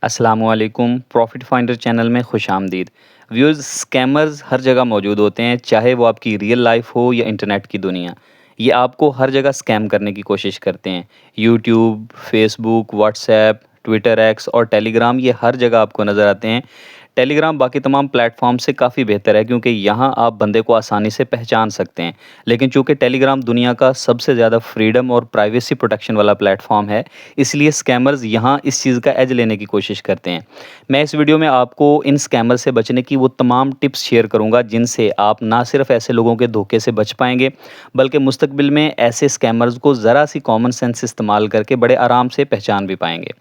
अस्सलामुअलैकुम profit finder channel में खुशामदीद। Viewers, scammers हर जगह मौजूद होते हैं, चाहे वो आपकी रियल लाइफ हो या इंटरनेट की दुनिया। ये आपको हर जगह स्कैम करने की कोशिश करते हैं। YouTube, Facebook, WhatsApp, Twitter x और टेलीग्राम, ये हर जगह आपको नज़र आते हैं। टेलीग्राम बाकी तमाम प्लेटफॉर्म से काफ़ी बेहतर है क्योंकि यहाँ आप बंदे को आसानी से पहचान सकते हैं। लेकिन चूंकि टेलीग्राम दुनिया का सबसे ज़्यादा फ्रीडम और प्राइवेसी प्रोटेक्शन वाला प्लेटफॉर्म है, इसलिए स्कैमर्स यहाँ इस चीज़ का एज लेने की कोशिश करते हैं। मैं इस वीडियो में आपको इन स्कैमर से बचने की वो तमाम टिप्स शेयर करूँगा जिनसे आप ना सिर्फ ऐसे लोगों के धोखे से बच पाएंगे, बल्कि मुस्तकबिल में ऐसे स्कैमर्स को ज़रा सी कॉमन सेंस इस्तेमाल करके बड़े आराम से पहचान भी पाएंगे।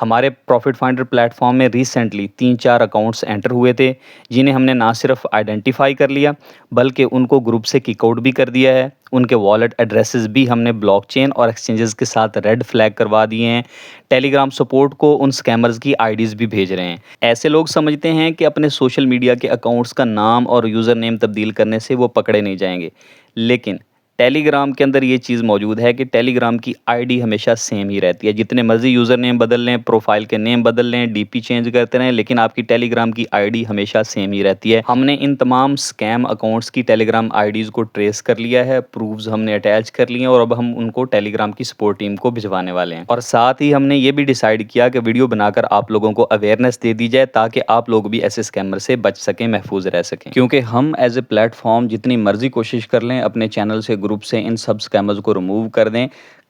हमारे प्रॉफिट फाइंडर प्लेटफॉर्म में रिसेंटली 3-4 अकाउंट्स एंटर हुए थे, जिन्हें हमने ना सिर्फ आइडेंटिफाई कर लिया, बल्कि उनको ग्रुप से किक आउट भी कर दिया है। उनके वॉलेट एड्रेसेस भी हमने ब्लॉकचेन और एक्सचेंजेस के साथ रेड फ्लैग करवा दिए हैं। टेलीग्राम सपोर्ट को उन स्कैमर्स की आईडीज़ भी भेज रहे हैं। ऐसे लोग समझते हैं कि अपने सोशल मीडिया के अकाउंट्स का नाम और यूज़र नेम तब्दील करने से वो पकड़े नहीं जाएंगे, लेकिन टेलीग्राम के अंदर ये चीज़ मौजूद है कि टेलीग्राम की आईडी हमेशा सेम ही रहती है। जितने मर्ज़ी यूज़र नेम बदल लें, प्रोफाइल के नेम बदल लें, डीपी चेंज करते रहें, लेकिन आपकी टेलीग्राम की आईडी हमेशा सेम ही रहती है। हमने इन तमाम स्कैम अकाउंट्स की टेलीग्राम आईडीज़ को ट्रेस कर लिया है, प्रूफ्स हमने अटैच कर लिए हैं और अब हम उनको टेलीग्राम की सपोर्ट टीम को भिजवाने वाले हैं। और साथ ही हमने ये भी डिसाइड किया कि वीडियो बनाकर आप लोगों को अवेयरनेस दे दी जाए, ताकि आप लोग भी ऐसे स्कैमर से बच सकें, महफूज रह सकें। क्योंकि हम एज ए प्लेटफॉर्म जितनी मर्ज़ी कोशिश कर लें अपने चैनल से, ग्रुप से इन सब स्कैमर्स को रिमूव कर दें,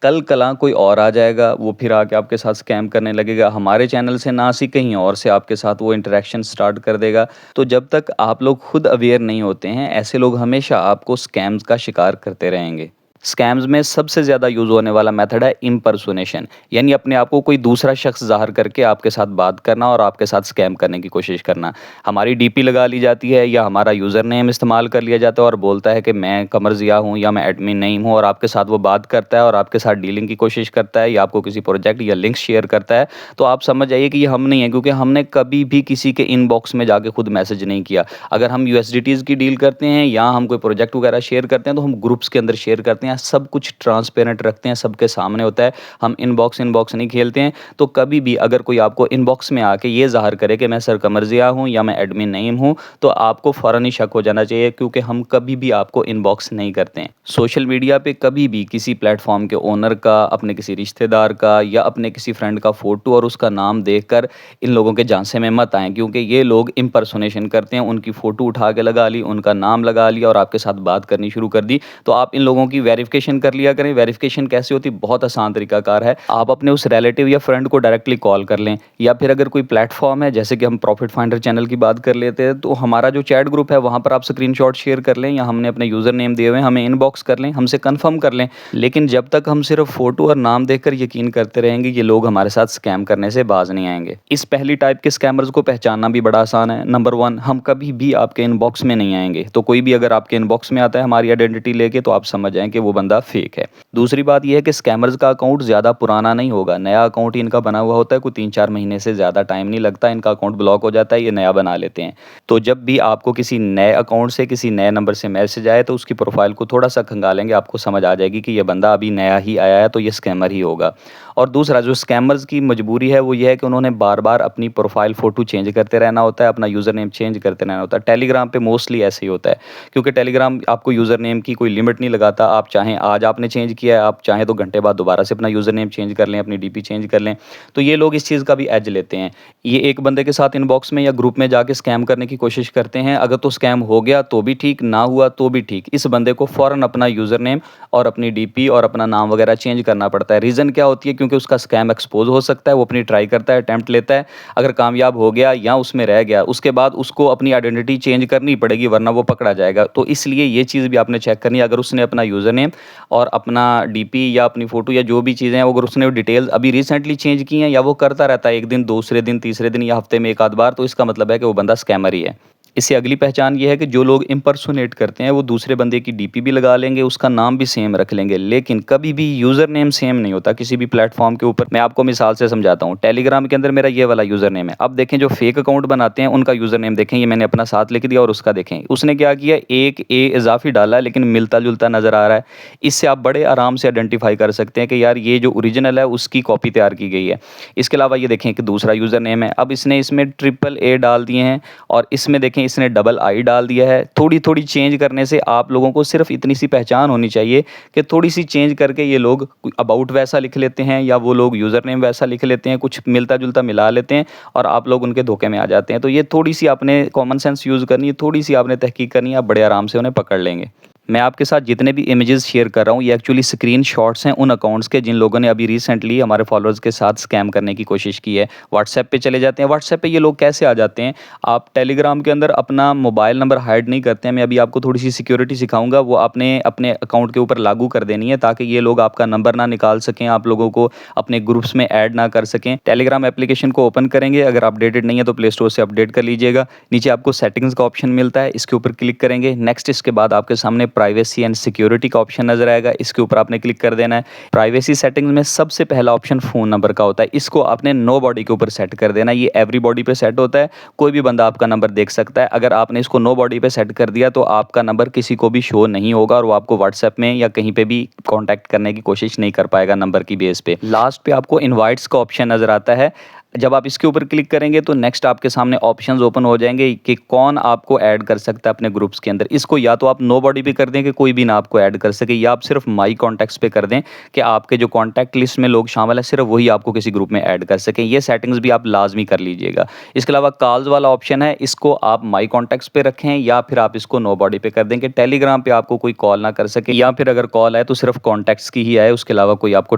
कल कला कोई और आ जाएगा, वो फिर आके आपके साथ स्कैम करने लगेगा। हमारे चैनल से ना सी कहीं और से आपके साथ वो इंटरेक्शन स्टार्ट कर देगा। तो जब तक आप लोग खुद अवेयर नहीं होते हैं, ऐसे लोग हमेशा आपको स्कैम्स का शिकार करते रहेंगे। स्कैम्स में सबसे ज़्यादा यूज़ होने वाला मेथड है इम्पर्सोनेशन, यानी अपने आप को कोई दूसरा शख्स ज़ाहिर करके आपके साथ बात करना और आपके साथ स्कैम करने की कोशिश करना। हमारी डीपी लगा ली जाती है या हमारा यूज़र नेम इस्तेमाल कर लिया जाता है और बोलता है कि मैं कमर ज़िया हूँ या मैं एडमिन नईम हूँ, और आपके साथ वो बात करता है और आपके साथ डीलिंग की कोशिश करता है या आपको किसी प्रोजेक्ट या लिंक शेयर करता है। तो आप समझ जाइए कि ये हम नहीं है, क्योंकि हमने कभी भी किसी के इनबॉक्स में जाके खुद मैसेज नहीं किया। अगर हम यूएसडीटीज़ की डील करते हैं या हम कोई प्रोजेक्ट वगैरह शेयर करते हैं तो हम ग्रुप्स के अंदर शेयर करते हैं, सब कुछ ट्रांसपेरेंट रखते हैं, सबके सामने होता है। हम इनबॉक्स इनबॉक्स नहीं खेलते हैं। तो कभी भी अगर कोई आपको इनबॉक्स में आके ये ज़ाहिर करे कि मैं सर कमरज़िया हूँ या मैं एडमिन नईम हूँ, तो आपको फ़ौरन ही शक हो जाना चाहिए, क्योंकि हम कभी भी आपको इनबॉक्स नहीं करते हैं। सोशल मीडिया पे कभी भी किसी प्लेटफॉर्म के ओनर का, अपने किसी रिश्तेदार का या अपने किसी फ्रेंड का फ़ोटो और उसका नाम देखकर इन लोगों के झांसे में मत आएँ, क्योंकि ये लोग इम्पर्सोनेशन करते हैं। उनकी फ़ोटो उठा के लगा ली, उनका नाम लगा लिया और आपके साथ बात करनी शुरू कर दी। तो आप इन लोगों की वेरिफिकेशन कर लिया करें। वेरिफिकेशन कैसे होती है? बहुत आसान तरीकाकार है। आप अपने उस रिलेटिव या फ्रेंड को डायरेक्टली कॉल कर लें, या फिर अगर कोई प्लेटफॉर्म है, जैसे कि हम प्रॉफिट फाइंडर चैनल की बात कर लेते हैं, तो हमारा जो चैट ग्रुप है वहाँ पर आप स्क्रीनशॉट शेयर कर लें, या हमने अपने यूज़र नेम दिए हुए हैं, हमें इनबॉक्स कर लें, हमसे कन्फर्म कर लें। लेकिन जब तक हम सिर्फ फ़ोटो और नाम देखकर यकीन करते रहेंगे, ये लोग हमारे साथ स्कैम करने से बाज नहीं आएंगे। इस पहली टाइप के स्कैमर्स को पहचानना भी बड़ा आसान है। नंबर 1, हम कभी भी आपके इनबॉक्स में नहीं आएंगे। तो कोई भी अगर आपके इनबॉक्स में आता है हमारी आइडेंटिटी लेके, तो आप समझ जाएं कि वो बंदा फेक है। दूसरी बात यह है कि स्कैमर्स का अकाउंट ज़्यादा पुराना नहीं होगा। नया अकाउंट ही इनका बना हुआ होता है, कोई 3-4 महीने से ज़्यादा टाइम नहीं लगता, इनका अकाउंट ब्लॉक हो जाता है, ये नया बना लेते हैं। तो जब भी आपको किसी नए अकाउंट से, किसी नए नंबर से मैसेज आए, तो उसकी प्रोफाइल को थोड़ा सा खंगालेंगे, आपको समझ आ जाएगी कि ये बंदा अभी नया ही आया है, तो ये स्कैमर ही होगा। और दूसरा, जो स्कैमर्स की मजबूरी है वो ये है कि उन्होंने बार बार अपनी प्रोफाइल फ़ोटो चेंज करते रहना होता है, अपना यूज़र नेम चेंज करते रहना होता है। टेलीग्राम पे मोस्टली ऐसे ही होता है, क्योंकि टेलीग्राम आपको यूज़र नेम की कोई लिमिट नहीं लगाता। आप चाहें आज आपने चेंज किया है, आप चाहें तो घंटे बाद दोबारा से अपना यूज़र नेम चेंज कर लें, अपनी डीपी चेंज कर लें। तो ये लोग इस चीज़ का भी एज लेते हैं। ये एक बंदे के साथ इनबॉक्स में या ग्रुप में जाके स्कैम करने की कोशिश करते हैं। अगर तो स्कैम हो गया तो भी ठीक, ना हुआ तो भी ठीक, इस बंदे को फ़ौरन अपना यूज़र नेम और अपनी डीपी और अपना नाम वगैरह चेंज करना पड़ता है। रीज़न क्या होती है? क्योंकि उसका स्कैम एक्सपोज़ हो सकता है, वो अपनी ट्राई करता है, अटेम्प्ट लेता है। अगर कामयाब हो गया या उसमें रह गया, उसके बाद उसको अपनी आइडेंटिटी चेंज करनी पड़ेगी, वरना वो पकड़ा जाएगा। तो इसलिए ये चीज़ भी आपने चेक करनी है। अगर उसने अपना यूज़र नेम और अपना डीपी या अपनी फ़ोटो या जो भी चीज़ें हैं, अगर उसने वो डिटेल्स अभी रिसेंटली चेंज की हैं या वो करता रहता है, एक दिन, दूसरे दिन, तीसरे दिन या हफ्ते में एक आध बार, तो इसका मतलब है कि वो बंदा स्कैमर ही है। इससे अगली पहचान ये है कि जो लोग इम्पर्सोनेट करते हैं वो दूसरे बंदे की डीपी भी लगा लेंगे, उसका नाम भी सेम रख लेंगे, लेकिन कभी भी यूज़र नेम सेम नहीं होता किसी भी प्लेटफॉर्म के ऊपर। मैं आपको मिसाल से समझाता हूँ। टेलीग्राम के अंदर मेरा ये वाला यूज़र नेम है। अब देखें जो फेक अकाउंट बनाते हैं उनका यूज़र नेम देखें, ये मैंने अपना साथ लिख दिया और उसका देखें उसने क्या किया, एक ए इजाफी डाला है लेकिन मिलता जुलता नज़र आ रहा है। इससे आप बड़े आराम से आइडेंटिफाई कर सकते हैं कि यार ये जो ओरिजिनल है उसकी कॉपी तैयार की गई है। इसके अलावा ये देखें कि दूसरा यूज़र नेम है, अब इसने इसमें ट्रिपल ए डाल दिए हैं और इसमें देखें इसने डबल आई डाल दिया है। थोड़ी थोड़ी चेंज करने से आप लोगों को सिर्फ इतनी सी पहचान होनी चाहिए कि थोड़ी सी चेंज करके ये लोग अबाउट वैसा लिख लेते हैं या वो लोग यूज़र नेम वैसा लिख लेते हैं, कुछ मिलता जुलता मिला लेते हैं और आप लोग उनके धोखे में आ जाते हैं। तो ये थोड़ी सी आपने कॉमन सेंस यूज़ करनी है, थोड़ी सी आपने तहकीक करनी है, आप बड़े आराम से उन्हें पकड़ लेंगे। मैं आपके साथ जितने भी इमेजेस शेयर कर रहा हूँ ये एक्चुअली स्क्रीनशॉट्स हैं उन अकाउंट्स के जिन लोगों ने अभी रिसेंटली हमारे फॉलोअर्स के साथ स्कैम करने की कोशिश की है। व्हाट्सएप पे चले जाते हैं। व्हाट्सएप पे ये लोग कैसे आ जाते हैं, आप टेलीग्राम के अंदर अपना मोबाइल नंबर हाइड नहीं करते हैं। मैं अभी आपको थोड़ी सी सिक्योरिटी सिखाऊंगा, वो आपने अपने अकाउंट के ऊपर लागू कर देनी है ताकि ये लोग आपका नंबर ना निकाल सकें, आप लोगों को अपने ग्रुप्स में ऐड ना कर सकें। टेलीग्राम एप्लीकेशन को ओपन करेंगे, अगर अपडेटेड नहीं है तो प्ले स्टोर से अपडेट कर लीजिएगा। नीचे आपको सेटिंग्स का ऑप्शन मिलता है, इसके ऊपर क्लिक करेंगे। नेक्स्ट इसके बाद आपके सामने प्राइवेसी एंड सिक्योरिटी का ऑप्शन नजर आएगा, इसके ऊपर आपने क्लिक कर देना है। प्राइवेसी सेटिंग्स में सबसे पहला ऑप्शन फ़ोन नंबर का होता है, इसको आपने नो बॉडी के ऊपर सेट कर देना है। ये एवरी बॉडी पे सेट होता है, कोई भी बंदा आपका नंबर देख सकता है। अगर आपने इसको नो बॉडी पे सेट कर दिया तो आपका नंबर किसी को भी शो नहीं होगा और वो आपको व्हाट्सएप में या कहीं पे भी कॉन्टैक्ट करने की कोशिश नहीं कर पाएगा नंबर की बेस पे। लास्ट पे आपको इनवाइट्स का ऑप्शन नजर आता है, जब आप इसके ऊपर क्लिक करेंगे तो नेक्स्ट आपके सामने ऑप्शंस ओपन हो जाएंगे कि कौन आपको ऐड कर सकता है अपने ग्रुप्स के अंदर। इसको या तो आप नो बॉडी पे कर दें कि कोई भी ना आपको ऐड कर सके, या आप सिर्फ माई कॉन्टैक्ट्स पे कर दें कि आपके जो कॉन्टैक्ट लिस्ट में लोग शामिल है सिर्फ वही आपको किसी ग्रुप में ऐड कर सकें। ये सेटिंग्स भी आप लाजमी कर लीजिएगा। इसके अलावा कॉल्स वाला ऑप्शन है, इसको आप माई कॉन्टैक्ट्स पे रखें या फिर आप इसको नो बॉडी पे कर दें कि टेलीग्राम पे आपको कोई कॉल ना कर सके, या फिर अगर कॉल आए तो सिर्फ कॉन्टैक्ट्स की ही आए, उसके अलावा कोई आपको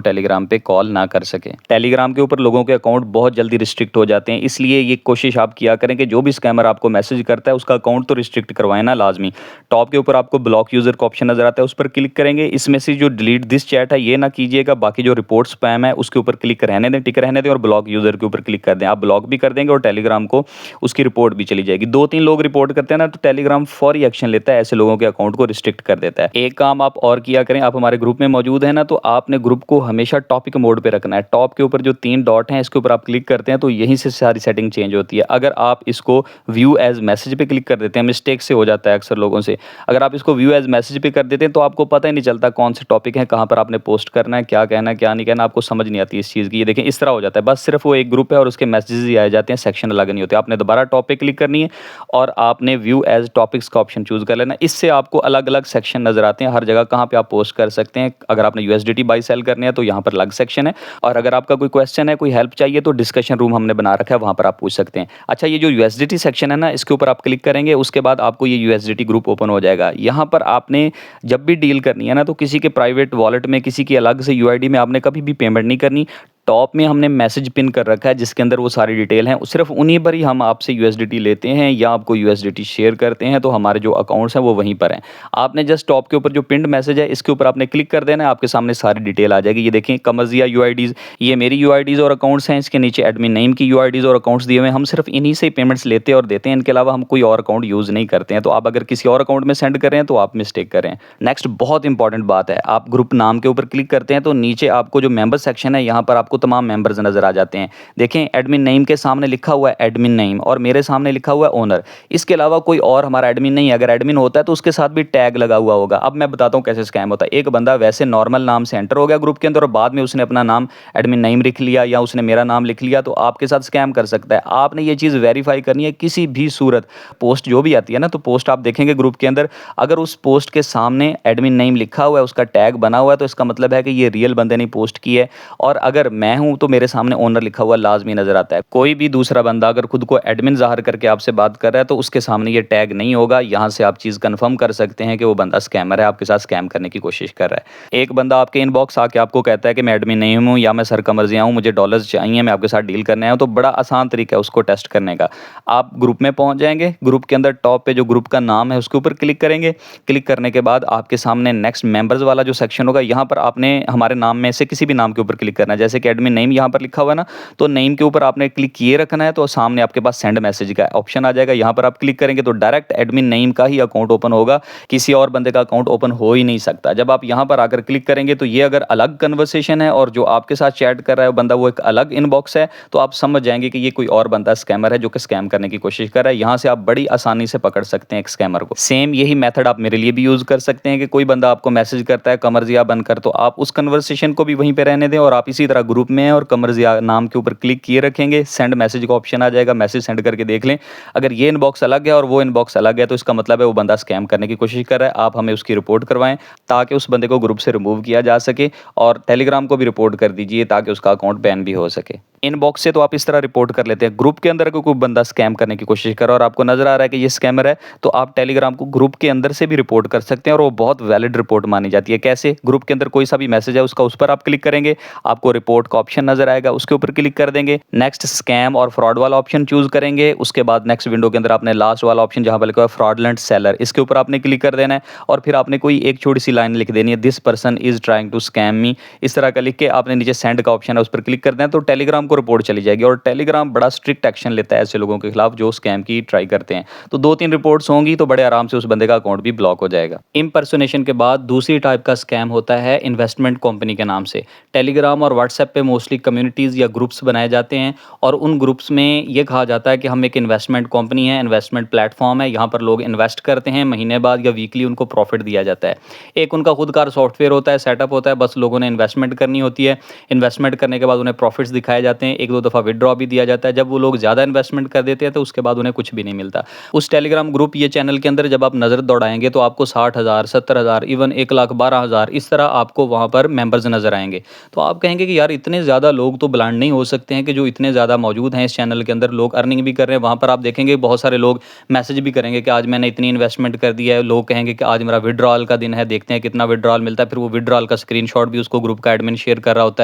टेलीग्राम पे कॉल ना कर सके। टेलीग्राम के ऊपर लोगों के अकाउंट बहुत जल्दी रिस्ट्रिक्ट हो जाते हैं, इसलिए ये कोशिश आप किया करें कि जो भी स्कैमर आपको मैसेज करता है उसका अकाउंट तो रिस्ट्रिक्ट करवाएं ना लाजमी। टॉप के ऊपर आपको ब्लॉक यूजर का ऑप्शन नजर आता है, उस पर क्लिक करेंगे। इसमें से जो डिलीट दिस चैट है ये ना कीजिएगा, बाकी जो रिपोर्ट स्पैम है उसके ऊपर क्लिक रहने दें, टिक रहने दें और ब्लॉक यूजर के ऊपर क्लिक कर दें। आप ब्लॉक भी कर देंगे और टेलीग्राम को उसकी रिपोर्ट भी चली जाएगी। 2-3 लोग रिपोर्ट करते हैं ना तो टेलीग्राम फौरी एक्शन लेता है, ऐसे लोगों के अकाउंट को रिस्ट्रिक्ट कर देता है। एक काम आप और किया करें, आप हमारे ग्रुप में मौजूद है ना तो आपने ग्रुप को हमेशा टॉपिक मोड पे रखना है। टॉप के ऊपर जो 3 डॉट हैं इसके ऊपर आप क्लिक करते हैं तो यहीं से सारी सेटिंग चेंज होती है। अगर आप इसको व्यू एज मैसेज पे क्लिक कर देते हैं, मिस्टेक से हो जाता है अक्सर लोगों से, अगर आप इसको व्यू एज मैसेज पे कर देते हैं तो आपको पता ही नहीं चलता कौन से टॉपिक है, कहाँ पर आपने पोस्ट करना है, क्या कहना है क्या नहीं कहना, आपको समझ नहीं आती इस चीज़ की। ये देखें इस तरह हो जाता है, बस सिर्फ वो एक ग्रुप है और उसके मैसेजेस ही आए जाते हैं, सेक्शन अलग नहीं होते। आपने दोबारा टॉपिक क्लिक करनी है और आपने व्यू एज टॉपिक्स का ऑप्शन चूज कर लेना। इससे आपको अलग अलग सेक्शन नजर आते हैं हर जगह कहाँ पे आप पोस्ट कर सकते हैं। अगर आपने यूएसडीटी बाई सेल करने हैं तो यहाँ पर अलग सेक्शन है, और अगर आपका कोई क्वेश्चन है, कोई हेल्प चाहिए तो डिस्कशन रूम हमने बना रखा है, वहाँ पर आप पूछ सकते हैं। अच्छा, ये जो यूएसडीटी सेक्शन है ना इसके ऊपर आप क्लिक करेंगे, उसके बाद आपको ये यूएसडीटी ग्रुप ओपन हो जाएगा। यहाँ पर आपने जब भी डील करनी है ना तो किसी के प्राइवेट वॉलेट में, किसी की अलग से यूआईडी में आपने कभी भी पेमेंट नहीं करनी। टॉप में हमने मैसेज पिन कर रखा है जिसके अंदर वो सारी डिटेल हैं, सिर्फ उन्हीं पर ही हम आपसे यूएसडीटी लेते हैं या आपको यूएसडीटी शेयर करते हैं, तो हमारे जो अकाउंट्स हैं वो वहीं पर हैं। आपने जस्ट टॉप के ऊपर जो पिंड मैसेज है इसके ऊपर आपने क्लिक कर देना है, आपके सामने सारी डिटेल आ जाएगी। ये देखें कमर्जिया यूआईडीज़, ये मेरी यूआईडीज़ और अकाउंट्स हैं, इसके नीचे एडमिन नेम की यूआईडीज़ और अकाउंट्स दिए हुए हैं। हम सिर्फ इन्हीं से पेमेंट्स लेते हैं और देते हैं, इनके अलावा हम कोई और अकाउंट यूज़ नहीं करते हैं। तो आप अगर किसी और अकाउंट में सेंड कर रहे हैं तो आप मिस्टेक कर रहे हैं। नेक्स्ट बहुत इंपॉर्टेंट बात है, आप ग्रुप नाम के ऊपर क्लिक करते हैं तो नीचे आपको जो मेंबर सेक्शन है यहाँ पर आपको तमाम मेंबर्स नजर आ जाते हैं। देखें एडमिन नेम के सामने लिखा हुआ है एडमिन नेम और मेरे सामने लिखा हुआ है ओनर। इसके अलावा कोई और हमारा एडमिन नहीं है। अगर एडमिन होता है तो उसके साथ भी टैग लगा हुआ होगा। अब मैं बताता हूं कैसे स्कैम होता है। एक बंदा वैसे नॉर्मल नाम से एंटर हो गया ग्रुप के अंदर और बाद में उसने अपना नाम एडमिन नेम लिख लिया या उसने मेरा नाम लिख लिया, तो आपके साथ स्कैम कर सकता है। आपने ये चीज़ वेरीफाई करनी है किसी भी सूरत। पोस्ट जो भी आती है ना तो पोस्ट आप देखेंगे ग्रुप के अंदर, अगर उस पोस्ट के सामने एडमिन नेम लिखा हुआ है, उसका टैग बना हुआ है, तो इसका मतलब है कि ये रियल बंदे ने पोस्ट की है। और अगर मैं हूं तो मेरे सामने ओनर लिखा हुआ लाजमी नजर आता है। कोई भी दूसरा बंदा अगर खुद को एडमिन जाहिर करके आपसे बात कर रहा है तो उसके सामने ये टैग नहीं होगा। यहां से आप चीज़ कंफर्म कर सकते हैं कि वो बंदा स्कैमर है, आपके साथ स्कैम करने की कोशिश कर रहा है। एक बंदा आपके इनबॉक्स आके आपको कहता है कि मैं एडमिन नहीं हूं या मैं सर कमर्जिया हूं, मुझे डॉलर्स चाहिए, मैं आपके साथ डील करने आया हूं, तो बड़ा आसान तरीका है उसको टेस्ट करने का। आप ग्रुप में पहुंच जाएंगे, ग्रुप के अंदर टॉप पे जो ग्रुप का नाम है उसके ऊपर क्लिक करेंगे। क्लिक करने के बाद आपके सामने नेक्स्ट मेंबर्स वाला जो सेक्शन होगा, यहाँ पर आपने हमारे नाम में से किसी भी नाम के ऊपर क्लिक करना है, जैसे कि एडमिन नेम यहाँ पर लिखा हुआ है ना, तो नेम के ऊपर आपने क्लिक किए रखना है, तो सामने आपके पास सेंड मैसेज का ऑप्शन आ जाएगा। यहाँ पर आप क्लिक करेंगे तो डायरेक्ट एडमिन नेम का ही अकाउंट ओपन होगा, किसी और बंदे का अकाउंट ओपन हो ही नहीं सकता। जब आप यहाँ पर आकर क्लिक करेंगे तो ये अगर अलग कन्वर्सेशन है और जो आपके साथ चैट कर रहा है वो बंदा वो एक अलग इनबॉक्स है, तो आप समझ जाएंगे कि ये कोई और बंदा स्कैमर है जो कि स्कैम करने की कोशिश कर रहा है। यहाँ से आप बड़ी आसानी से पकड़ सकते हैं एक स्कैमर को। सेम यही मेथड आप मेरे लिए भी यूज कर सकते हैं कि कोई बंदा आपको मैसेज करता है कमरजिया बनकर, तो आप उस कन्वर्सेशन को भी वहीं पे रहने दें और आप इसी तरह ग्रुप में हैं और कमरजिया नाम के ऊपर क्लिक किए रखेंगे, सेंड मैसेज का ऑप्शन आ जाएगा, मैसेज सेंड करके देख लें। अगर ये इनबॉक्स अलग है और वो इनबॉक्स अलग है तो इसका मतलब है वो बंदा स्कैम करने की कोशिश कर रहा है। आप हमें उसकी रिपोर्ट करवाएं ताकि उस बंदे को ग्रुप से रिमूव किया जा सके, और टेलीग्राम को भी रिपोर्ट कर दीजिए ताकि उसका अकाउंट बैन भी हो सके। इनबॉक्स से तो आप इस तरह रिपोर्ट कर लेते हैं। ग्रुप के अंदर कोई बंदा स्कैम करने की कोशिश कर रहा है और आपको नजर आ रहा है कि ये स्कैमर है, तो आप टेलीग्राम को ग्रुप के अंदर से भी रिपोर्ट कर सकते हैं और वो बहुत वैलिड रिपोर्ट मानी जाती है। कैसे? ग्रुप के अंदर कोई सा भी मैसेज है उसका उस पर आप क्लिक करेंगे, आपको रिपोर्ट का ऑप्शन नजर आएगा, उसके ऊपर क्लिक कर देंगे, नेक्स्ट स्कैम और फ्रॉड वाला ऑप्शन चूज करेंगे, उसके बाद नेक्स्ट विंडो के अंदर आपने लास्ट वाला ऑप्शन जहां पर लिखा है फ्रॉडलेंट सेलर, इसके ऊपर आपने क्लिक कर देना है और फिर आपने कोई एक छोटी सी लाइन लिख देनी है, this person is trying to scam me, इस तरह का लिख के आपने नीचे सेंड का ऑप्शन है उस पर क्लिक कर देना, तो टेलीग्राम को रिपोर्ट चली जाएगी। और टेलीग्राम बड़ा स्ट्रिक्ट एक्शन लेता है ऐसे लोगों के खिलाफ जो स्कैम की ट्राई करते हैं। तो 2-3 रिपोर्ट्स होंगी तो बड़े आराम से उस बंदे का अकाउंट भी ब्लॉक हो जाएगा। इम्पर्सोनेशन के बाद दूसरी टाइप का स्कैम होता है इन्वेस्टमेंट कंपनी के नाम से। टेलीग्राम और व्हाट्सएप पे मोस्टली कम्युनिटीज़ या ग्रुप्स बनाए जाते हैं और उन ग्रुप्स में ये कहा जाता है कि हम एक इन्वेस्टमेंट कंपनी है, इन्वेस्टमेंट प्लेटफॉर्म है, यहाँ पर लोग इन्वेस्ट करते हैं, महीने बाद या वीकली उनको प्रॉफिट दिया जाता है। एक उनका खुद का सॉफ्टवेयर होता है, सेटअप होता है, बस लोगों ने इन्वेस्टमेंट करनी होती है। इन्वेस्टमेंट करने के बाद उन्हें प्रॉफिट्स दिखाए जाते हैं, 1-2 दफ़ा विड्रॉ भी दिया जाता है। जब वो लोग ज़्यादा इन्वेस्टमेंट कर देते हैं तो उसके बाद उन्हें कुछ भी नहीं मिलता। उस टेलीग्राम ग्रुप ये चैनल के अंदर जब आप नज़र दौड़ाएंगे तो आपको 60,000, 70,000, इवन 1,12,000 इस तरह आपको वहाँ पर मेंबर्स नज़र आएंगे। तो आप कहेंगे कि यार इतने ज़्यादा लोग तो ब्लाइंड नहीं हो सकते हैं कि जो इतने ज़्यादा मौजूद हैं इस चैनल के अंदर, लोग अर्निंग भी कर रहे हैं। वहाँ पर आप देखेंगे बहुत सारे लोग मैसेज भी करेंगे कि आज मैंने इतनी इन्वेस्टमेंट कर दी है, लोग कहेंगे कि आज मेरा विड्रॉल का दिन है, देखते हैं कितना विड्रॉल मिलता है, फिर वो विड्रॉल का स्क्रीनशॉट भी उसको ग्रुप का एडमिन शेयर कर रहा होता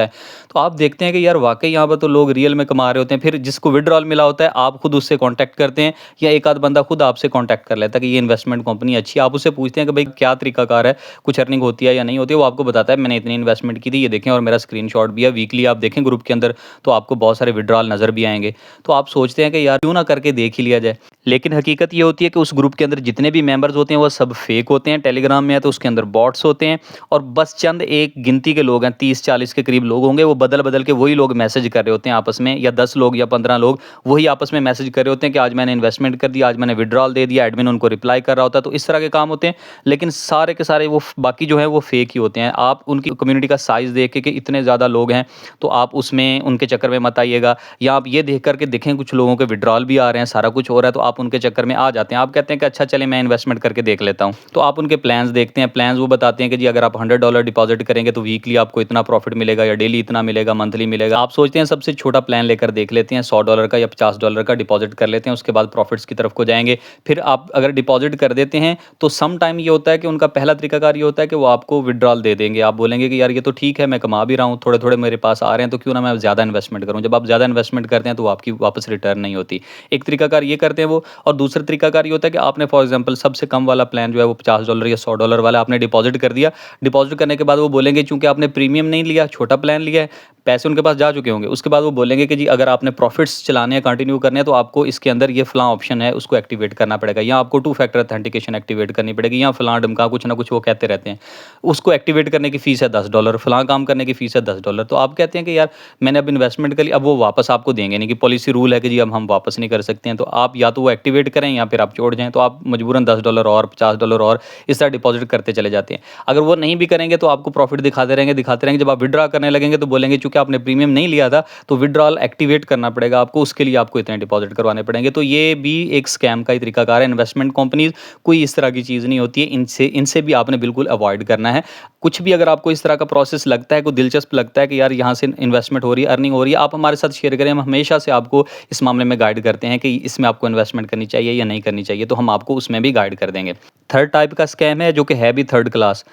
है। तो आप देखते हैं कि यार वाकई यहाँ पर तो लोग रियल में कमा रहे होते हैं। फिर जिसको विड्रॉल मिला होता है आप खुद उससे कांटेक्ट करते हैं या एक आध बंदा खुद आपसे कांटेक्ट कर लेता है कि ये इन्वेस्टमेंट कंपनी अच्छी है। आप उससे पूछते हैं कि भाई क्या तरीकाकार है, कुछ अर्निंग होती है या नहीं होती है, वो आपको बताता है मैंने इतनी इन्वेस्टमेंट की थी, ये देखें, और मेरा स्क्रीनशॉट भी है। वीकली आप देखें ग्रुप के अंदर तो आपको बहुत सारे विड्रॉल नज़र भी आएंगे। तो आप सोचते हैं कि यार क्यों ना करके देख ही लिया जाए, लेकिन हकीकत ये होती है कि उस ग्रुप के अंदर जितने भी मेंबर्स होते हैं वो सब फेक होते हैं। टेलीग्राम में है तो उसके अंदर बॉट्स होते हैं और बस चंद एक गिनती के लोग हैं, 30-40 के करीब लोग होंगे, वो बदल बदल के वही लोग मैसेज कर रहे होते हैं आपस में, या 10 लोग या 15 लोग वही आपस में मैसेज कर रहे होते हैं कि आज मैंने इन्वेस्टमेंट कर दिया, आज मैंने विड्रॉल दे दिया, एडमिन उनको रिप्लाई कर रहा होता है। तो इस तरह के काम होते हैं, लेकिन सारे के सारे वो बाकी जो है वो फेक ही होते हैं। आप उनकी कम्युनिटी का साइज़ देख के कि इतने ज़्यादा लोग हैं तो आप उसमें उनके चक्कर में मत आइएगा, या आप ये देख करके देखें कुछ लोगों के विड्रॉल भी आ रहे हैं, सारा कुछ हो रहा है, तो आप उनके चक्कर में आ जाते हैं। आप कहते हैं कि अच्छा चले मैं इन्वेस्टमेंट करके देख लेता हूँ, तो आप उनके प्लान्स देखते हैं। प्लान्स वो बताते हैं कि जी अगर आप $100 डिपॉजिट करेंगे तो वीकली आपको इतना प्रॉफिट मिलेगा, या डेली इतना मिलेगा, मंथली मिलेगा। आप सोचते हैं सबसे छोटा प्लान लेकर देख लेते हैं, $100 का या $50 का डिपॉजिट कर लेते हैं, उसके बाद प्रॉफिट्स की तरफ को जाएंगे। फिर आप अगर डिपॉजिट कर देते हैं तो सम टाइम ये होता है कि उनका पहला तरीकाकार ये होता है कि वो आपको विड्रॉल दे देंगे। आप बोलेंगे कि यार ये तो ठीक है, मैं कमा भी रहा हूँ, थोड़े थोड़े मेरे पास आ रहे हैं, तो क्यों ना मैं ज़्यादा इन्वेस्टमेंट करूँ। जब आप ज़्यादा इन्वेस्टमेंट करते हैं तो आपकी वापस रिटर्न नहीं होती। एक तरीकाकार ये करते हैं वो, और दूसरा तरीकाकार ये होता है कि आपने फॉर एग्जाम्पल सबसे कम वाला प्लान जो है वो $50 या $100 वाला आपने डिपॉजिट कर दिया। डिपॉजिट करने के बाद वो बोलेंगे चूंकि आपने प्रीमियम नहीं लिया, छोटा प्लान लिया है, पैसे उनके पास जा चुके होंगे, उसके बाद वो बोलेंगे कि जी अगर आपने प्रॉफिट्स चलाने हैं, कंटिन्यू करने हैं, तो आपको इसके अंदर ये फलां ऑप्शन है उसको एक्टिवेट करना पड़ेगा, या आपको 2 फैक्टर ऑथेंटिकेशन एक्टिवेट करनी पड़ेगी, या फलां ढमका कुछ ना कुछ वो कहते रहते हैं। उसको एक्टिवेट करने की फ़ीस है $10, फलां काम करने की फ़ीस है $10। तो आप कहते हैं कि यार मैंने अब इन्वेस्टमेंट कर ली, अब वो वापस आपको देंगे नहीं, कि पॉलिसी रूल है कि जी अब हम वापस नहीं कर सकते हैं। तो आप या तो वो एक्टिवेट करें या फिर आप छोड़ जाएँ, तो आप मजबूरन $10 और $50 और इस तरह डिपॉजिट करते चले जाते हैं। अगर वो नहीं भी करेंगे तो आपको प्रॉफिट दिखाते रहेंगे। जब आप विड्रॉ करने लगेंगे तो बोलेंगे चूंकि आपने प्रीमियम नहीं लिया था तो विड्रॉल एक्टिवेट करना पड़ेगा आपको, उसके लिए आपको इतने डिपॉजिट करवाने पड़ेंगे। तो ये भी एक स्कैम का ही तरीकाकार है। इन्वेस्टमेंट कंपनीज कोई इस तरह की चीज़ नहीं होती है, इनसे भी आपने बिल्कुल अवॉइड करना है। कुछ भी अगर आपको इस तरह का प्रोसेस लगता है, कोई दिलचस्प लगता है कि यार यहाँ से इन्वेस्टमेंट हो रही है, अर्निंग हो रही है, आप हमारे साथ शेयर करें। हम हमेशा से आपको इस मामले में गाइड करते हैं कि इसमें आपको इन्वेस्टमेंट करनी चाहिए या नहीं करनी चाहिए, तो हम आपको उसमें भी गाइड कर देंगे। थर्ड टाइप का स्कैम है जो कि है भी थर्ड क्लास,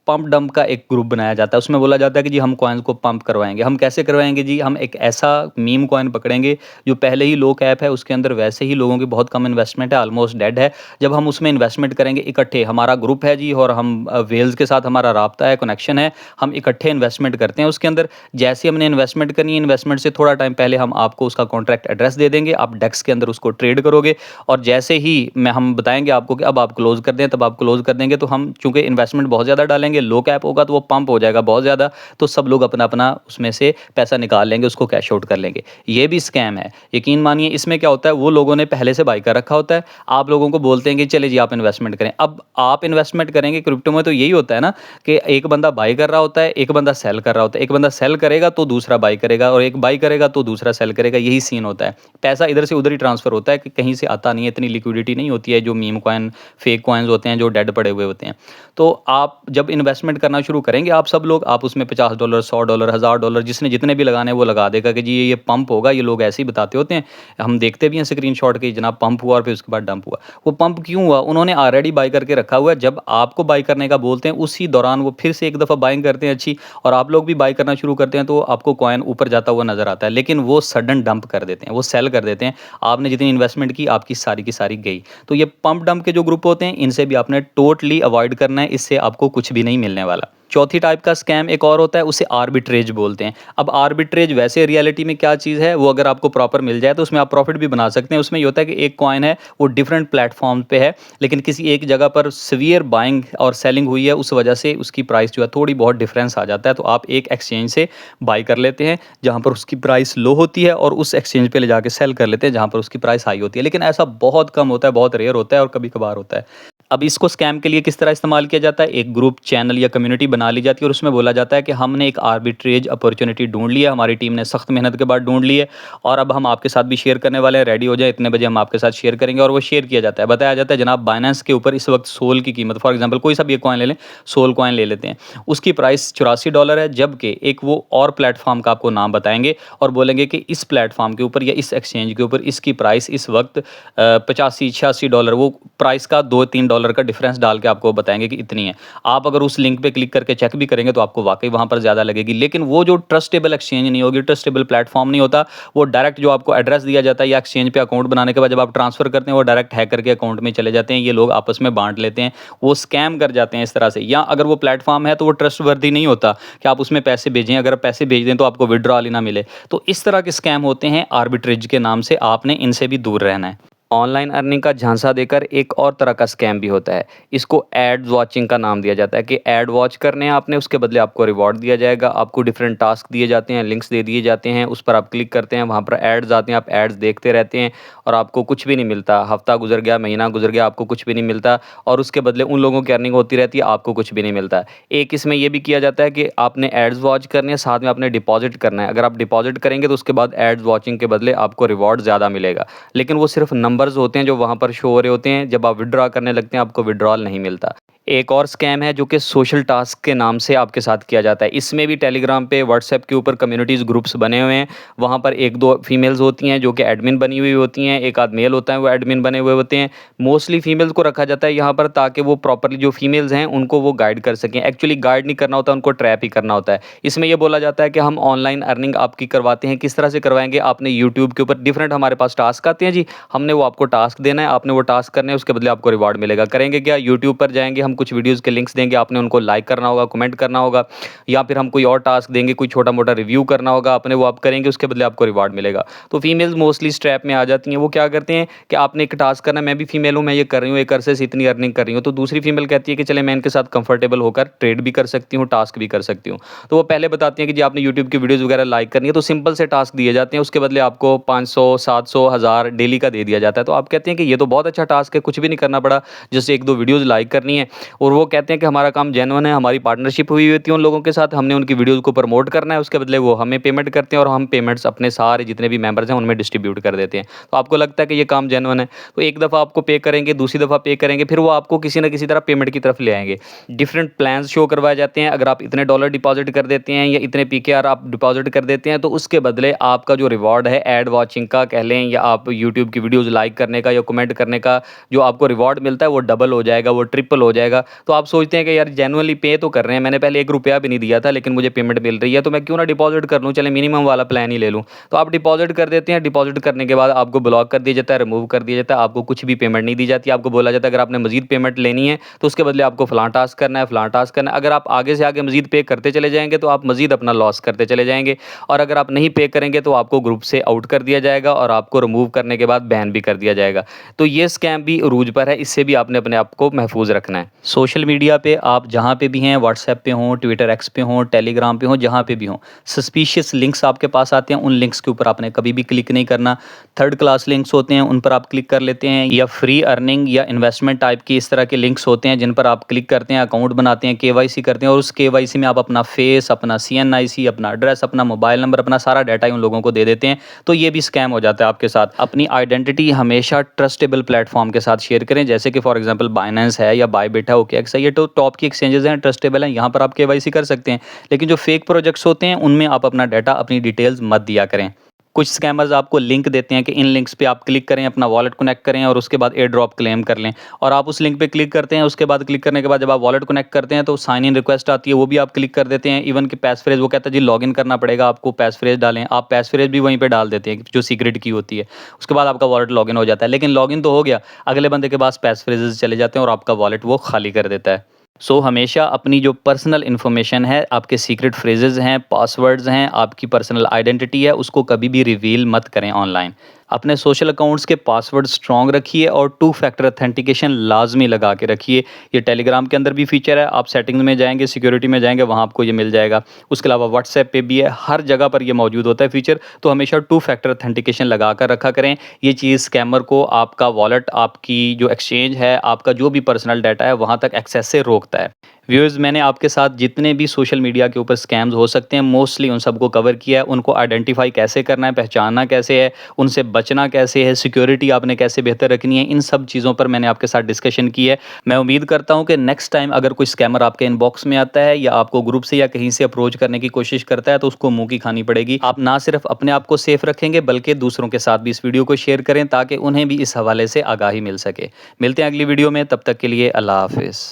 पंप डंप का एक ग्रुप बनाया जाता है। उसमें बोला जाता है कि जी हम कॉइन्स को पंप करवाएँगे। हम कैसे करवाएँगे जी? हम एक ऐसा मीम कॉइन पकड़ेंगे जो पहले ही लो कैप है, उसके अंदर वैसे ही लोगों की बहुत कम इन्वेस्टमेंट है, ऑलमोस्ट डेड है। जब हम उसमें इन्वेस्टमेंट करेंगे इकट्ठे, हमारा ग्रुप है जी और हम व्हेल्स के साथ हमारा राब्ता है, कनेक्शन है, हम इकट्ठे इन्वेस्टमेंट करते हैं उसके अंदर। जैसे हमने इन्वेस्टमेंट करनी है, इन्वेस्टमेंट से थोड़ा टाइम पहले हम आपको उसका कॉन्ट्रैक्ट एड्रेस दे देंगे, आप डेस्क के अंदर उसको ट्रेड करोगे और जैसे ही हम बताएँगे आपको कि अब आप क्लोज़ कर दें, तब आप क्लोज़ कर देंगे। तो हम चूँकि इन्वेस्टमेंट बहुत ज़्यादा डालेंगे, लो कैप होगा तो वो पंप हो जाएगा बहुत ज़्यादा, तो सब लोग अपना-अपना उसमें से पैसा निकाल लेंगे, उसको कैश आउट कर लेंगे। ये भी स्कैम है। यकीन मानिए इसमें क्या होता है, वो लोगों ने पहले से बाय कर रखा होता है, आप लोगों को बोलते हैं कि चलिए जी आप इन्वेस्टमेंट करें। अब आप इन्वेस्टमेंट करेंगे क्रिप्टो में तो यही होता है ना कि एक बंदा बाय कर रहा होता है, एक बंदा सेल कर रहा होता है। एक बंदा सेल करेगा तो दूसरा बाय करेगा और एक बाय करेगा तो दूसरा सेल करेगा, यही सीन होता है। पैसा इधर से उधर ही ट्रांसफ़र होता है कि कहीं से आता नहीं है, इतनी लिक्विडिटी नहीं होती है जो मीम कॉइन, फेक कॉइन्स होते हैं जो डेड पड़े हुए होते हैं। तो आप जब इन्वेस्टमेंट करना शुरू करेंगे आप सब लोग, आप उसमें $50, $100, $1000 जिसने जितने भी लगाने हैं वो लगा देगा कि जी ये पंप होगा, ये लोग ऐसे ही बताते होते हैं। हम देखते भी हैं स्क्रीनशॉट के जनाब पंप हुआ और फिर उसके बाद डंप हुआ। वो पंप क्यों हुआ? उन्होंने ऑलरेडी बाय करके रखा हुआ है, जब आपको बाय करने का बोलते हैं उसी दौरान वो फिर से एक दफ़ा बाइंग करते हैं अच्छी और आप लोग भी बाय करना शुरू करते हैं तो आपको कॉइन ऊपर जाता हुआ नज़र आता है। लेकिन वो सडन डंप कर देते हैं, वो सेल कर देते हैं। आपने जितनी इन्वेस्टमेंट की आपकी सारी की सारी गई। तो ये पंप डंप के जो ग्रुप होते हैं इनसे भी आपने टोटली अवॉइड करना है, इससे आपको कुछ भी नहीं मिलने वाला। चौथी टाइप का स्कैम एक और होता है, उसे आर्बिट्रेज बोलते हैं। अब आर्बिट्रेज वैसे रियलिटी में क्या चीज़ है, वो अगर आपको प्रॉपर मिल जाए तो उसमें आप प्रॉफिट भी बना सकते हैं। उसमें ये होता है कि एक कॉइन है वो डिफरेंट प्लेटफॉर्म पे है, लेकिन किसी एक जगह पर सीवियर बाइंग और सेलिंग हुई है, उस वजह से उसकी प्राइस जो है थोड़ी बहुत डिफरेंस आ जाता है। तो आप एक एक्सचेंज से बाई कर लेते हैं जहाँ पर उसकी प्राइस लो होती है और उस एक्सचेंज पे ले जाके सेल कर लेते हैं जहाँ पर उसकी प्राइस हाई होती है। लेकिन ऐसा बहुत कम होता है, बहुत रेयर होता है और कभी कभार होता है। अब इसको स्कैम के लिए किस तरह इस्तेमाल किया जाता है, एक ग्रुप, चैनल या कम्युनिटी बना ली जाती है और उसमें बोला जाता है कि हमने एक आर्बिट्रेज अपॉर्चुनिटी ढूँढ ली है, हमारी टीम ने सख्त मेहनत के बाद ढूँढ ली है और अब हम आपके साथ भी शेयर करने वाले हैं, रेडी हो जाए, इतने बजे हम आपके साथ शेयर करेंगे और वो शेयर किया जाता है। बताया जाता है जनाब बाइनेंस के ऊपर इस वक्त सोल की कीमत, फॉर एग्जाम्पल कोई सा भी एक कॉइन ले लें, सोल कॉइन ले लेते हैं, उसकी प्राइस $84 है, जबकि एक वो और प्लेटफॉर्म का आपको नाम बताएंगे और बोलेंगे कि इस प्लेटफॉर्म के ऊपर या इस एक्सचेंज के ऊपर इसकी प्राइस इस वक्त 85-86 डॉलर, वो प्राइस का $2-3 का डिफरेंस डाल के आपको बताएंगे कि इतनी है। आप अगर उस लिंक पे क्लिक करके चेक भी करेंगे तो आपको वाकई वहाँ पर ज़्यादा लगेगी, लेकिन वो जो ट्रस्टेबल एक्सचेंज नहीं होगी, ट्रस्टेबल प्लेटफॉर्म नहीं होता, वो डायरेक्ट जो आपको एड्रेस दिया जाता है या एक्सचेंज पे अकाउंट बनाने के बाद जब आप ट्रांसफर करते हैं वो डायरेक्ट हैकर के अकाउंट में चले जाते हैं, ये लोग आपस में बांट लेते हैं, वो स्कैम कर जाते हैं इस तरह से। या अगर वो प्लेटफॉर्म है तो वो ट्रस्टवर्दी नहीं होता कि आप उसमें पैसे भेजें, अगर पैसे भेज दें तो आपको विड्रॉल ही ना मिले। तो इस तरह के स्कैम होते हैं आर्बिट्रेज के नाम से, आपने इनसे भी दूर रहना है। ऑनलाइन अर्निंग का झांसा देकर एक और तरह का स्कैम भी होता है। इसको एड्स वॉचिंग का नाम दिया जाता है कि ऐड वॉच करने हैं आपने, उसके बदले आपको रिवॉर्ड दिया जाएगा। आपको डिफरेंट टास्क दिए जाते हैं, लिंक्स दे दिए जाते हैं, उस पर आप क्लिक करते हैं, वहाँ पर एड्स आते हैं, आप एड्स देखते रहते हैं और आपको कुछ भी नहीं मिलता। हफ्ता गुजर गया, महीना गुजर गया, आपको कुछ भी नहीं मिलता और उसके बदले उन लोगों की अर्निंग होती रहती है, आपको कुछ भी नहीं मिलता। एक इसमें ये भी किया जाता है कि आपने एड्स वॉच करने हैं, साथ में आपने डिपॉजिट करना है। अगर आप डिपॉजिट करेंगे तो उसके बाद एड्स वॉचिंग के बदले आपको रिवॉर्ड ज़्यादा मिलेगा, लेकिन वो सिर्फ नंबर्स होते हैं जो वहाँ पर शो हो रहे होते हैं। जब आप विथड्रॉ करने लगते हैं आपको विथड्रॉल नहीं मिलता। एक और स्कैम है जो कि सोशल टास्क के नाम से आपके साथ किया जाता है। इसमें भी टेलीग्राम पे, व्हाट्सएप के ऊपर कम्युनिटीज़ ग्रुप्स बने हुए हैं। वहाँ पर 1-2 फीमेल्स होती हैं जो कि एडमिन बनी हुई होती हैं, एक आध मेल होता है वो एडमिन बने हुए होते हैं। मोस्टली फीमेल्स को रखा जाता है यहाँ पर ताकि वो प्रॉपर्ली जो फीमेल्स हैं उनको वो गाइड कर सकें। एक्चुअली गाइड नहीं करना होता, उनको ट्रैप ही करना होता है। इसमें ये बोला जाता है कि हम ऑनलाइन अर्निंग आपकी करवाते हैं। किस तरह से करवाएंगे? आपने यूट्यूब के ऊपर डिफरेंट हमारे पास टास्क आते हैं जी, हमने वो आपको टास्क देना है, आपने वो टास्क करने हैं, उसके बदले आपको रिवॉर्ड मिलेगा। करेंगे क्या? यूट्यूब पर जाएंगे, हम कुछ वीडियोज़ के लिंक्स देंगे, आपने उनको लाइक करना होगा, कमेंट करना होगा, या फिर हम कोई और टास्क देंगे, कोई छोटा मोटा रिव्यू करना होगा, आपने वो आप करेंगे, उसके बदले आपको रिवार्ड मिलेगा। तो फीमेल्स मोस्टली इस ट्रैप में आ जाती हैं। वो क्या करते हैं कि आपने एक टास्क करना है, मैं भी फीमेल हूँ, मैं ये कर रही हूँ, एक अरसे से इतनी अर्निंग कर रही हूँ, तो दूसरी फीमेल कहती है कि चले मैं इनके साथ कंफर्टेबल होकर ट्रेड भी कर सकती हूँ, टास्क भी कर सकती हूँ। तो वो पहले बताती हैं कि जी आपने यूट्यूब की वीडियोज़ वगैरह लाइक करनी है, तो सिंपल से टास्क दिए जाते हैं, उसके बदले आपको 500, 700, 1000 डेली का दे दिया जाता है। तो आप कहते हैं कि ये तो बहुत अच्छा टास्क है, कुछ भी नहीं करना पड़ा, जैसे 1-2 वीडियोज़ लाइक करनी है, और वो कहते हैं कि हमारा काम जेन्युइन है, हमारी पार्टनरशिप हुई होती है उन लोगों के साथ, हमने उनकी वीडियोज़ को प्रमोट करना है, उसके बदले वो हमें पेमेंट करते हैं और हम पेमेंट्स अपने सारे जितने भी मेंबर्स हैं उनमें डिस्ट्रीब्यूट कर देते हैं। तो आपको लगता है कि ये काम जेन्युइन है, तो एक दफ़ा आपको पे करेंगे, दूसरी दफ़ा पे करेंगे, फिर वो आपको किसी न किसी तरह पेमेंट की तरफ ले आएंगे। डिफरेंट प्लान्स शो करवाए जाते हैं, अगर आप इतने डॉलर डिपॉजिट कर देते हैं या इतने पीकेआर आप डिपॉजिट कर देते हैं तो उसके बदले आपका जो रिवॉर्ड है एड वॉचिंग का कह लें, या आप यूट्यूब की वीडियोज़ लाइक करने का या कमेंट करने का, जो आपको रिवॉर्ड मिलता है वो डबल हो जाएगा, वो ट्रिपल हो जाएगा। जाएगा। तो आप सोचते हैं कि यार जेन्युइनली पे तो कर रहे हैं, मैंने पहले 1 रुपया भी नहीं दिया था लेकिन मुझे पेमेंट मिल रही है, तो मैं क्यों ना डिपॉज़िट कर लूँ, चलें मिनिमम वाला प्लान ही ले लूँ। तो आप डिपॉज़िट कर देते हैं, डिपॉज़िट करने के बाद आपको ब्लॉक कर दिया जाता है, रिमूव कर दिया जाता है, आपको कुछ भी पेमेंट नहीं दी जाती। आपको बोला जाता है अगर आपने मज़ीद पेमेंट लेनी है तो उसके बदले आपको फलाँ टास्क करना है, फलाँ टास्क करना है। अगर आप आगे से आगे मज़ीद पे करते चले जाएँगे तो आप मज़ीद अपना लॉस करते चले जाएँगे, और अगर आप नहीं पे करेंगे तो आपको ग्रुप से आउट कर दिया जाएगा और आपको रिमूव करने के बाद बैन भी कर दिया जाएगा। तो ये स्कैम भी अरूज पर है, इससे भी आपने अपने आप को महफूज रखना है। सोशल मीडिया पे आप जहाँ पे भी हैं, व्हाट्सएप पे हों, ट्विटर एक्स पे हों, टेलीग्राम पे हों, जहाँ पे भी हों, सस्पिशियस लिंक्स आपके पास आते हैं, उन लिंक्स के ऊपर आपने कभी भी क्लिक नहीं करना। थर्ड क्लास लिंक्स होते हैं, उन पर आप क्लिक कर लेते हैं, या फ्री अर्निंग या इन्वेस्टमेंट टाइप की इस तरह के लिंक्स होते हैं जिन पर आप क्लिक करते हैं, अकाउंट बनाते हैं, केवाईसी करते हैं, और उस केवाईसी में आप अपना फेस, अपना सीएनआईसी, अपना एड्रेस, अपना मोबाइल नंबर, अपना सारा डाटा उन लोगों को दे देते हैं। तो ये भी स्कैम हो जाता है आपके साथ। अपनी आइडेंटिटी हमेशा ट्रस्टेबल प्लेटफॉर्म के साथ शेयर करें, जैसे कि फॉर एग्जांपल बाइनेंस है या बायबिट है, ओकेएक्स है, ये तो टॉप की एक्सचेंजेस हैं, ट्रस्टेबल हैं, यहाँ पर आप केवाईसी कर सकते हैं। लेकिन जो फेक प्रोजेक्ट्स होते हैं उनमें आप अपना डाटा, अपनी डिटेल्स मत दिया करें। कुछ स्कैमर्स आपको लिंक देते हैं कि इन लिंक्स पे आप क्लिक करें, अपना वॉलेट कनेक्ट करें और उसके बाद एयर ड्रॉप क्लेम कर लें, और आप उस लिंक पे क्लिक करते हैं, उसके बाद क्लिक करने के बाद जब आप वॉलेट कनेक्ट करते हैं तो साइन इन रिक्वेस्ट आती है, वो भी आप क्लिक कर देते हैं। इवन कि पैस फ्रेज वो कहता है जी लॉगिन करना पड़ेगा आपको, पैस फ्रेज डालें, आप पैस फ्रेज भी वहीं पे डाल देते हैं जो सीक्रेट की होती है। उसके बाद आपका वॉलेट लॉगिन हो जाता है, लेकिन लॉगिन तो हो गया, अगले बंदे के पास पैस फ्रेजेस चले जाते हैं और आपका वॉलेट वो खाली कर देता है। सो हमेशा अपनी जो पर्सनल इन्फॉर्मेशन है, आपके सीक्रेट फ्रेजेस हैं, पासवर्ड्स हैं, आपकी पर्सनल आइडेंटिटी है, उसको कभी भी रिवील मत करें ऑनलाइन। अपने सोशल अकाउंट्स के पासवर्ड स्ट्रॉन्ग रखिए और 2 फैक्टर ऑथेंटिकेशन लाजमी लगा के रखिए। ये टेलीग्राम के अंदर भी फीचर है, आप सेटिंग्स में जाएंगे, सिक्योरिटी में जाएंगे, वहाँ आपको ये मिल जाएगा। उसके अलावा व्हाट्सएप पे भी है, हर जगह पर ये मौजूद होता है फीचर। तो हमेशा 2 फैक्टर ऑथेंटिकेशन लगा कर रखा करें। ये चीज़ स्कैमर को आपका वॉलेट, आपकी जो एक्सचेंज है, आपका जो भी पर्सनल डाटा है वहाँ तक एक्सेस से रोकता है। व्यूअर्स, मैंने आपके साथ जितने भी सोशल मीडिया के ऊपर स्कैम्स हो सकते हैं मोस्टली उन सबको कवर किया है। उनको आइडेंटिफाई कैसे करना है, पहचानना कैसे है, उनसे बचना कैसे है, सिक्योरिटी आपने कैसे बेहतर रखनी है, इन सब चीज़ों पर मैंने आपके साथ डिस्कशन की है। मैं उम्मीद करता हूं कि नेक्स्ट टाइम अगर कोई स्कैमर आपके इनबॉक्स में आता है या आपको ग्रुप से या कहीं से अप्रोच करने की कोशिश करता है तो उसको मुंह की खानी पड़ेगी। आप ना सिर्फ अपने आप को सेफ रखेंगे बल्कि दूसरों के साथ भी इस वीडियो को शेयर करें ताकि उन्हें भी इस हवाले से आगाही मिल सके। मिलते हैं अगली वीडियो में, तब तक के लिए अल्लाह हाफिज़।